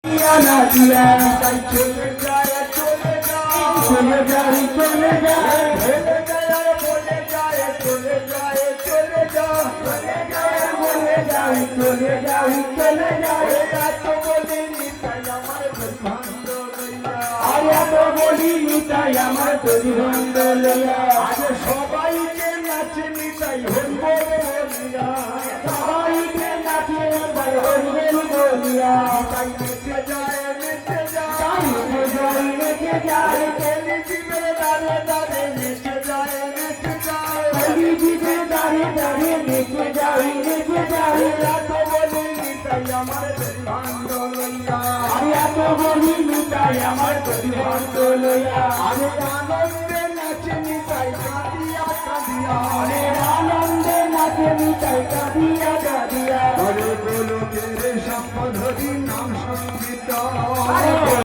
চলে যায় চলে যায় চলে যায় চলে যায় বলে যায় চলে যায় চলে যায় চলে যায় বলে যায় চলে যায় চলে যায় এত বলি নিতাই আমার প্রতিবন্ধ লইয়া আর এত বলি নিতাই আমার প্রতিবন্ধ লইয়া আজ সবাইকে নাচে নিতাই হইব বলিয়া সবাইকে নাচে নিতাই হইব বলিয়া তাই নেচে যায় নেচে যায় নেচে যায় তেলি জীবে দাঁড়ে দাঁড়ে নেচে যায় নেচে যায় তেলি জীবে দাঁড়ে দাঁড়ে নেচে যায় নেচে যায় এত বলি নিতাই আমার প্রতিবন্ধ লইয়া আরে এত বলি নিতাই আমার প্রতিবন্ধ লইয়া আরে আনন্দে নাচে নিতাই কাঁদিয়া কাঁদিয়া আরে আনন্দে নাচে নিতাই কাঁদিয়া কাঁদিয়া আরে গোলকের সম্পদ নাম সঙ্গীত